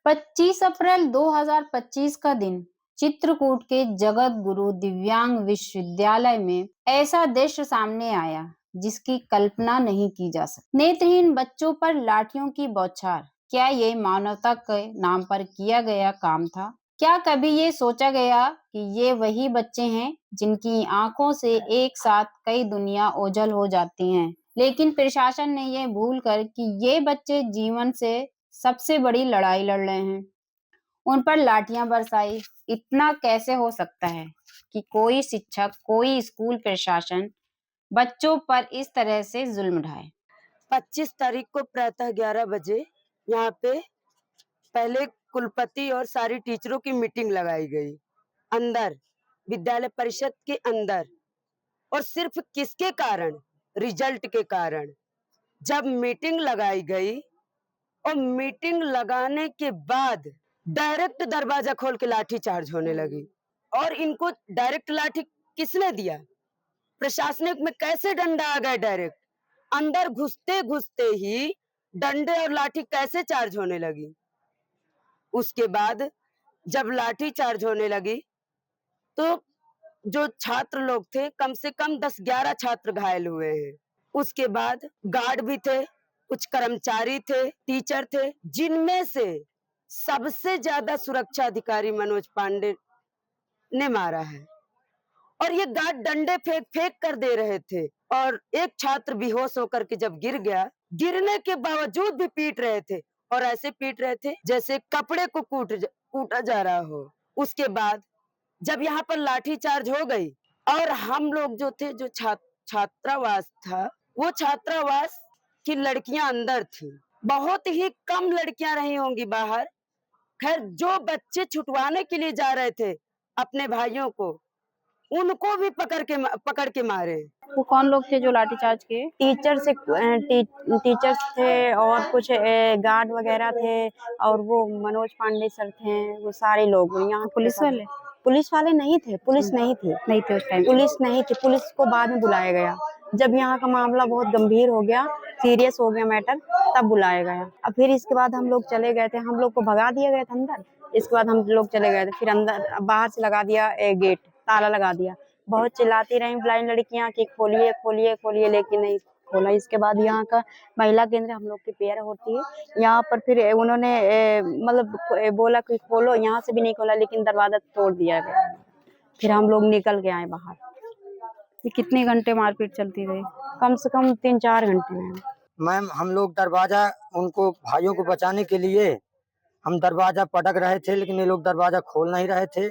25 अप्रैल 2025 का दिन चित्रकूट के जगत गुरु दिव्यांग विश्वविद्यालय में ऐसा दृश्य सामने आया जिसकी कल्पना नहीं की जा सकती। नेत्रहीन बच्चों पर लाठियों की बौछार, क्या ये मानवता के नाम पर किया गया काम था? क्या कभी ये सोचा गया कि ये वही बच्चे हैं जिनकी आंखों से एक साथ कई दुनिया ओझल हो जाती हैं? लेकिन प्रशासन ने ये भूल कर कि ये बच्चे जीवन से सबसे बड़ी लड़ाई लड़ रहे हैं, उन पर लाठियां बरसाई। इतना कैसे हो सकता है कि कोई शिक्षक, कोई स्कूल प्रशासन बच्चों पर इस तरह से जुल्म ढाए? 25 तारीख को प्रातः 11 बजे यहाँ पे पहले कुलपति और सारी टीचरों की मीटिंग लगाई गई अंदर विद्यालय परिषद के अंदर। और सिर्फ किसके कारण? रिजल्ट के कारण। जब मीटिंग लगाई गई और मीटिंग लगाने के बाद डायरेक्ट दरवाजा खोल के लाठी चार्ज होने लगी। और इनको डायरेक्ट लाठी किसने दिया? प्रशासनिक में कैसे डंडा आ गया डायरेक्ट? अंदर घुसते घुसते ही डंडे और लाठी कैसे चार्ज होने लगी? उसके बाद जब लाठी चार्ज होने लगी तो जो छात्र लोग थे, कम से कम 10-11 छात्र घायल हुए हैं। उसके बाद गार्ड भी थे, कुछ कर्मचारी थे, टीचर थे, जिनमें से सबसे ज्यादा सुरक्षा अधिकारी मनोज पांडे ने मारा है। और ये गार्ड डंडे फेंक फेंक कर दे रहे थे और एक छात्र बेहोश होकर के जब गिर गया, गिरने के बावजूद भी पीट रहे थे और ऐसे पीट रहे थे जैसे कपड़े को कूटा जा रहा हो। उसके बाद जब यहाँ पर लाठी चार्ज हो गई और हम लोग जो थे, जो छात्रावास था, वो छात्रावास की लड़कियां अंदर थी। बहुत ही कम लड़कियां रही होंगी बाहर। खैर, जो बच्चे छुटवाने के लिए जा रहे थे अपने भाइयों को, उनको भी पकड़ के मारे। वो कौन लोग थे जो लाठीचार्ज किए? टीचर्स थे और कुछ गार्ड वगैरह थे और वो मनोज पांडे सर थे। वो सारे लोग यहाँ पुलिस वाले नहीं थे। पुलिस नहीं थी। नहीं थे उस टाइम? पुलिस नहीं थी। पुलिस को बाद में बुलाया गया जब यहाँ का मामला बहुत गंभीर हो गया, सीरियस हो गया मैटर, तब बुलाया गया। अब फिर इसके बाद हम लोग चले गए थे। हम लोग को भगा दिया गया था अंदर। इसके बाद हम लोग चले गए थे। फिर अंदर बाहर से लगा दिया गेट, ताला लगा दिया। बहुत चिल्लाती रही ब्लाइंड लड़कियां कि खोलिए खोलिए खोलिए, लेकिन नहीं खोला। इसके बाद यहाँ का महिला केंद्र हम लोग की पेयर होती है, यहाँ पर फिर उन्होंने मतलब बोला कि खोलो, यहाँ से भी नहीं खोला, लेकिन दरवाजा तोड़ दिया गया। फिर हम लोग निकल के आए बाहर। ये कितने घंटे मारपीट चलती रही? कम से कम 3-4 घंटे में। मैम, हम लोग दरवाजा, उनको भाइयों को बचाने के लिए हम दरवाजा पटक रहे थे, लेकिन ये लोग दरवाजा खोल नहीं रहे थे।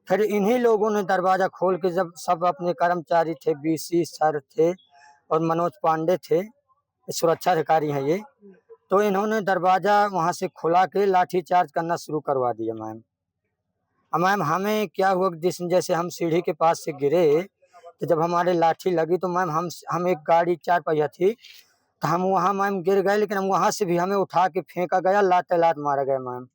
फिर इन्हीं लोगों ने दरवाजा खोल के, जब सब अपने कर्मचारी थे, बीसी सर थे और मनोज पांडे थे, सुरक्षा अधिकारी हैं ये, तो इन्होंने दरवाजा वहां से खुला के लाठी चार्ज करना शुरू करवा दिया। मैम हमें क्या हुआ, जैसे हम सीढ़ी के पास से गिरे तो जब हमारे लाठी लगी तो मैम हम एक गाड़ी 4 पहिया थी, तो हम वहाँ मैम गिर गए, लेकिन हम वहां से भी हमें उठा के फेंका गया, लाते लात मारा गया। मैम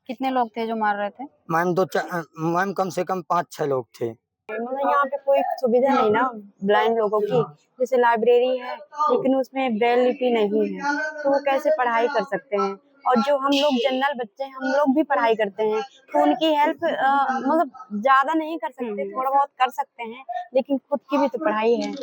कितने लोग थे जो मार रहे थे? मैम कम से कम 5-6 लोग थे। मतलब यहाँ पे कोई सुविधा नहीं ना ब्लाइंड लोगों की। जैसे लाइब्रेरी है लेकिन उसमें ब्रेल लिपि नहीं है, तो वो कैसे पढ़ाई कर सकते हैं? और जो हम लोग जनरल बच्चे हैं, हम लोग भी पढ़ाई करते हैं, तो उनकी हेल्प मतलब ज्यादा नहीं कर सकते, थोड़ा बहुत कर सकते हैं, लेकिन खुद की भी तो पढ़ाई है।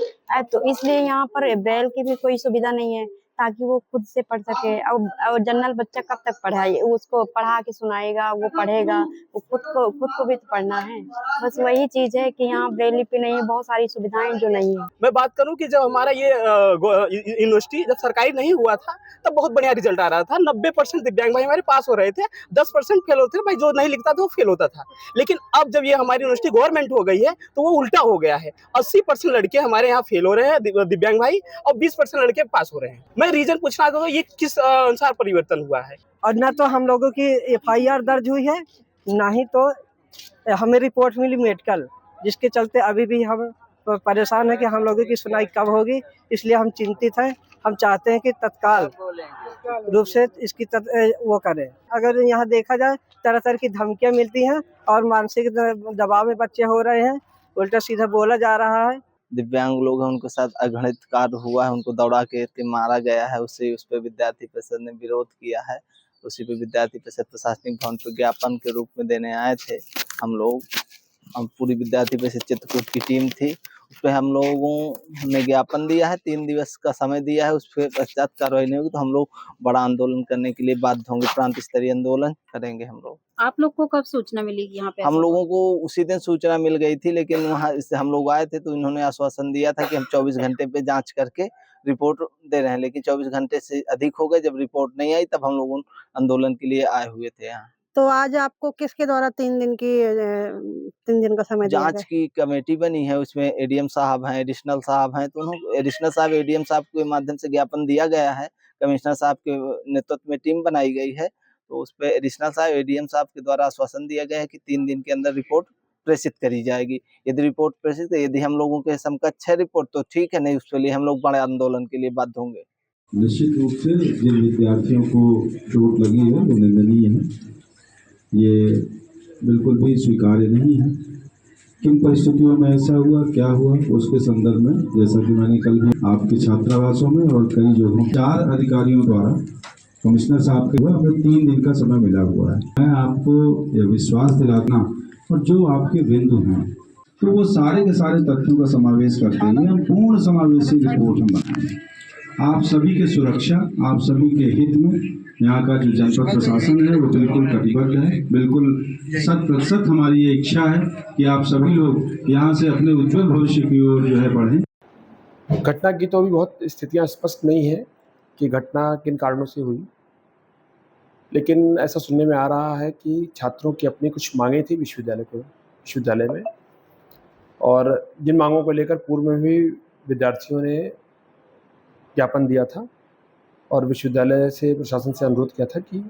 तो इसलिए यहाँ पर ब्रेल की भी कोई सुविधा नहीं है ताकि वो खुद से पढ़ सके। और जनरल बच्चा कब तक पढ़ाई, उसको पढ़ा के सुनाएगा, वो पढ़ेगा, वो खुद को भी तो पढ़ना है। बस वही चीज है कि यहाँ ब्रेल लिपि नहीं है, बहुत सारी सुविधाएं जो नहीं है। मैं बात करूं कि जब हमारा ये यूनिवर्सिटी जब सरकारी नहीं हुआ था तब बहुत बढ़िया रिजल्ट आ रहा था। 90% दिव्यांग भाई हमारे पास हो रहे थे, 10% फेल होते थे। भाई जो नहीं लिखता था वो फेल होता था। लेकिन अब जब ये हमारी यूनिवर्सिटी गवर्नमेंट हो गई है तो वो उल्टा हो गया है। 80% लड़के हमारे यहाँ फेल हो रहे हैं दिव्यांग भाई, और 20% लड़के पास हो रहे हैं। मैं रीजन पूछना था, तो ये किस अनुसार परिवर्तन हुआ है? और न तो हम लोगों की FIR दर्ज हुई है, ना ही तो हमें रिपोर्ट मिली मेडिकल, जिसके चलते अभी भी हम परेशान है कि हम लोगों की सुनवाई कब होगी। इसलिए हम चिंतित हैं। हम चाहते हैं कि तत्काल रूप से इसकी वो करें। अगर यहाँ देखा जाए, तरह तरह की धमकियाँ मिलती हैं और मानसिक दबाव में बच्चे हो रहे हैं, उल्टा सीधा बोला जा रहा है। दिव्यांग लोग हैं, उनके साथ अघटित कार्य हुआ है, उनको दौड़ा के मारा गया है। उस पर विद्यार्थी परिषद ने विरोध किया है उसी पे विद्यार्थी परिषद प्रशासनिक भवन पे ज्ञापन के रूप में देने आए थे हम लोग। हम पूरी विद्यार्थी परिषद चित्रकूट की टीम थी। उस पर हम लोगों ने ज्ञापन दिया है, 3 दिवस का समय दिया है। उस पर पश्चात कार्रवाई नहीं होगी तो हम लोग बड़ा आंदोलन करने के लिए बाध्य होंगे, प्रांत स्तरीय आंदोलन करेंगे हम लोग। आप लोग को कब सूचना मिली कि यहाँ पे हम ऐसा लोगों को उसी दिन सूचना मिल गई थी, लेकिन वहाँ इससे हम लोग आए थे तो इन्होंने आश्वासन दिया था कि हम 24 घंटे पे जांच करके रिपोर्ट दे रहे हैं, लेकिन 24 घंटे से अधिक हो गए। जब रिपोर्ट नहीं आई तब हम लोग आंदोलन के लिए आए हुए थे यहाँ। तो आज आपको किसके द्वारा 3 दिन का समय दिया जांच गया? की कमेटी बनी है, उसमें एडीएम साहब हैं, एडिशनल साहब हैं, तो उन्होंने एडिशनल साहब एडीएम साहब के माध्यम से ज्ञापन दिया गया है। कमिश्नर साहब के नेतृत्व में टीम बनाई गई है, तो उस पे एडिशनल साहब एडीएम साहब के द्वारा आश्वासन दिया गया है कि 3 दिन के अंदर रिपोर्ट प्रेषित करी जाएगी। यदि रिपोर्ट प्रेषित, यदि हम लोगों के समकक्ष है रिपोर्ट तो ठीक है, नहीं उसके लिए हम लोग बड़े आंदोलन के लिए बाध्य होंगे। निश्चित रूप से जिन विद्यार्थियों को चोट लगी है वो निंदनीय है, ये बिल्कुल भी स्वीकार्य नहीं है। किन परिस्थितियों में ऐसा हुआ, क्या हुआ, उसके संदर्भ में जैसा कि मैंने कल भी आपके छात्रावासों में और कई जगहों 4 अधिकारियों द्वारा कमिश्नर साहब के हमें 3 दिन का समय मिला हुआ है। मैं आपको यह विश्वास दिलाना और जो आपके बिंदु हैं तो वो सारे के सारे तथ्यों का समावेश करते हुए हम पूर्ण समावेशी रिपोर्ट हम बनाएंगे। आप सभी की सुरक्षा, आप सभी के हित में यहाँ का जो जनपद प्रशासन है वो बिल्कुल कटिबद्ध है। बिल्कुल 100% हमारी ये इच्छा है कि आप सभी लोग यहाँ से अपने उज्जवल भविष्य की ओर जो है बढ़ें। घटना की तो अभी बहुत स्थितियाँ स्पष्ट नहीं है कि घटना किन कारणों से हुई, लेकिन ऐसा सुनने में आ रहा है कि छात्रों की अपनी कुछ मांगें थी विश्वविद्यालय में, और जिन मांगों को लेकर पूर्व में भी विद्यार्थियों ने ज्ञापन दिया था और विश्वविद्यालय से प्रशासन से अनुरोध किया था कि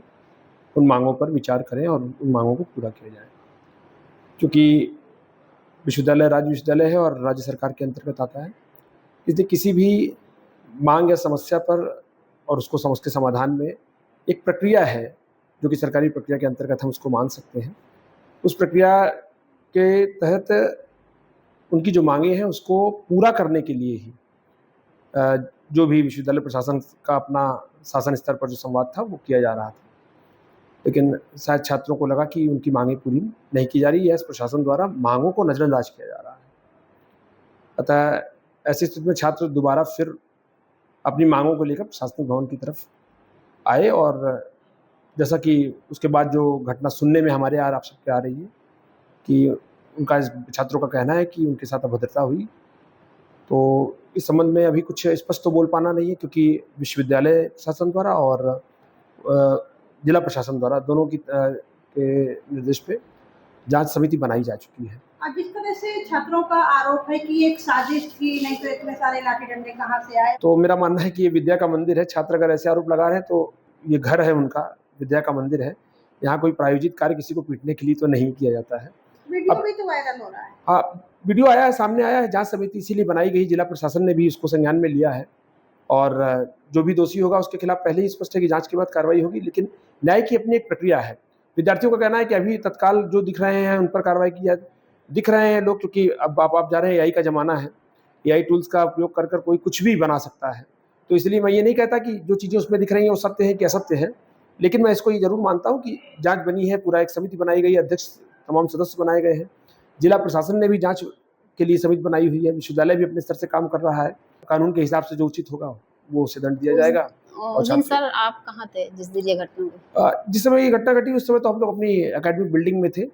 उन मांगों पर विचार करें और उन मांगों को पूरा किया जाए। क्योंकि विश्वविद्यालय राज्य विश्वविद्यालय है और राज्य सरकार के अंतर्गत आता है, इसलिए किसी भी मांग या समस्या पर और उसको उसके समाधान में एक प्रक्रिया है जो कि सरकारी प्रक्रिया के अंतर्गत हम उसको मान सकते हैं। उस प्रक्रिया के तहत उनकी जो मांगे हैं उसको पूरा करने के लिए ही जो भी विश्वविद्यालय प्रशासन का अपना शासन स्तर पर जो संवाद था वो किया जा रहा था, लेकिन शायद छात्रों को लगा कि उनकी मांगें पूरी नहीं की जा रही है, प्रशासन द्वारा मांगों को नज़रअंदाज किया जा रहा है। अतः ऐसी स्थिति में छात्र दोबारा फिर अपनी मांगों को लेकर प्रशासनिक भवन की तरफ आए, और जैसा कि उसके बाद जो घटना सुनने में हमारे आप सबके आ रही है कि उनका छात्रों का कहना है कि उनके साथ अभद्रता हुई, तो इस संबंध में अभी कुछ स्पष्ट तो बोल पाना नहीं है, क्योंकि विश्वविद्यालय प्रशासन द्वारा और जिला प्रशासन द्वारा दोनों के निर्देश पे जांच समिति बनाई जा चुकी है। जिस तरह से छात्रों का आरोप है कि एक साजिश थी, नहीं तो इतने सारे लाठी डंडे कहाँ से आए, तो मेरा मानना है कि ये विद्या का मंदिर है। छात्र अगर ऐसे आरोप लगा रहे हैं तो ये घर है उनका, विद्या का मंदिर है, यहाँ कोई प्रायोजित कार्य किसी को पीटने के लिए तो नहीं किया जाता है। वीडियो भी तो वायरल हो रहा है। हाँ, वीडियो आया है, सामने आया है, जांच समिति इसीलिए बनाई गई, जिला प्रशासन ने भी इसको संज्ञान में लिया है, और जो भी दोषी होगा उसके खिलाफ पहले ही स्पष्ट है कि जांच के बाद कार्रवाई होगी, लेकिन न्याय की अपनी एक प्रक्रिया है। विद्यार्थियों का कहना है कि अभी तत्काल जो दिख रहे हैं उन पर कार्रवाई की जाए। दिख रहे हैं लोग, क्योंकि अब आप जा रहे हैं, एआई का ज़माना है, एआई टूल्स का उपयोग कर कर कोई कुछ भी बना सकता है, तो इसलिए मैं ये नहीं कहता कि जो चीज़ें उसमें दिख रही हैं वो सत्य है कि असत्य है, लेकिन मैं इसको ये जरूर मानता हूँ कि जांच बनी है, पूरा एक समिति बनाई गई है, अध्यक्ष तमाम सदस्य बनाए गए हैं, जिला प्रशासन ने भी जांच के लिए समिति बनाई हुई है, विश्वविद्यालय भी अपने स्तर से काम कर रहा है, कानून के हिसाब से जो उचित होगा वो उसे दंड दिया जाएगा। उस दिन सर आप कहाँ थे जिस दिन ये घटना हुई? जिस समय ये घटना घटी उस समय तो हम लोग अपनी एकेडमिक बिल्डिंग में थे,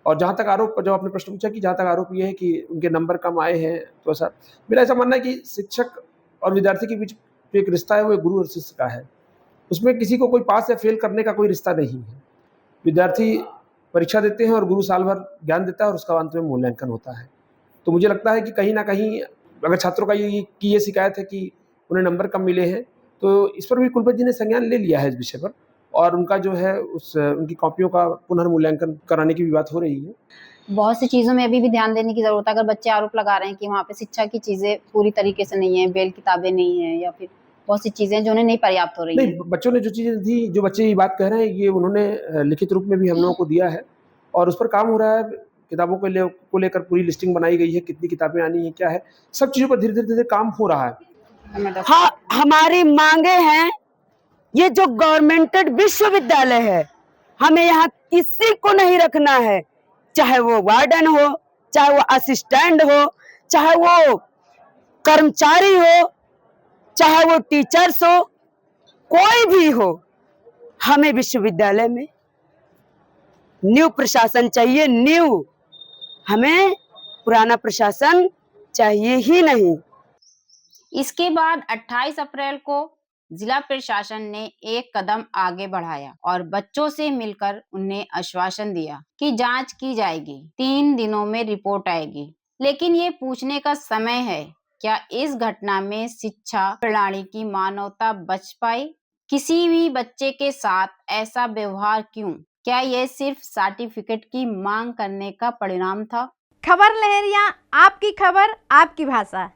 और जहाँ तक आरोप, जब आपने प्रश्न पूछा कि जहाँ तक आरोप ये है कि उनके नंबर कम आए हैं, तो ऐसा मेरा ऐसा मानना है कि शिक्षक और विद्यार्थी के बीच जो एक रिश्ता है वो एक गुरु और शिष्य का है, उसमें किसी को कोई पास या फेल करने का कोई रिश्ता नहीं है। विद्यार्थी परीक्षा देते हैं और गुरु साल भर ज्ञान देता है और उसका अंत में मूल्यांकन होता है। तो मुझे लगता है कि कहीं ना कहीं अगर छात्रों का ये शिकायत है कि उन्हें नंबर कम मिले हैं, तो इस पर भी कुलपति जी ने संज्ञान ले लिया है इस विषय पर, और उनका जो है उनकी कॉपियों का पुनर्मूल्यांकन कराने की भी बात हो रही है। बहुत सी चीज़ों में अभी भी ध्यान देने की ज़रूरत है। अगर बच्चे आरोप लगा रहे हैं कि वहाँ पे शिक्षा की चीज़ें पूरी तरीके से नहीं है, बेल किताबें नहीं है, या फिर बहुत सी चीज़ें जो उन्हें नहीं पर्याप्त हो रही नहीं, बच्चों ने जो चीज़ें दी, जो बच्चे ये बात कह रहे हैं, ये उन्होंने लिखित रूप में भी हम लोगों को दिया है, और उस पर काम हो रहा है। किताबों को लेकर पूरी लिस्टिंग बनाई गई है, कितनी किताबें आनी है, क्या है, सब चीज़ों पर धीरे धीरे काम हो रहा है। हाँ, हमारी मांगे हैं ये जो गवर्नमेंटेड विश्वविद्यालय है, हमें यहाँ किसी को नहीं रखना है, चाहे वो वार्डन हो, चाहे वो असिस्टेंट हो, चाहे वो कर्मचारी हो, चाहे वो टीचर्स हो, कोई भी हो। हमें विश्वविद्यालय में न्यू प्रशासन चाहिए, न्यू। हमें पुराना प्रशासन चाहिए ही नहीं। इसके बाद 28 अप्रैल को जिला प्रशासन ने एक कदम आगे बढ़ाया और बच्चों से मिलकर उन्हें आश्वासन दिया कि जांच की जाएगी, 3 दिनों में रिपोर्ट आएगी। लेकिन ये पूछने का समय है, क्या इस घटना में शिक्षा प्रणाली की मानवता बच पाई? किसी भी बच्चे के साथ ऐसा व्यवहार क्यों? क्या यह सिर्फ सर्टिफिकेट की मांग करने का परिणाम था? खबर लहरिया, आपकी खबर, आपकी भाषा।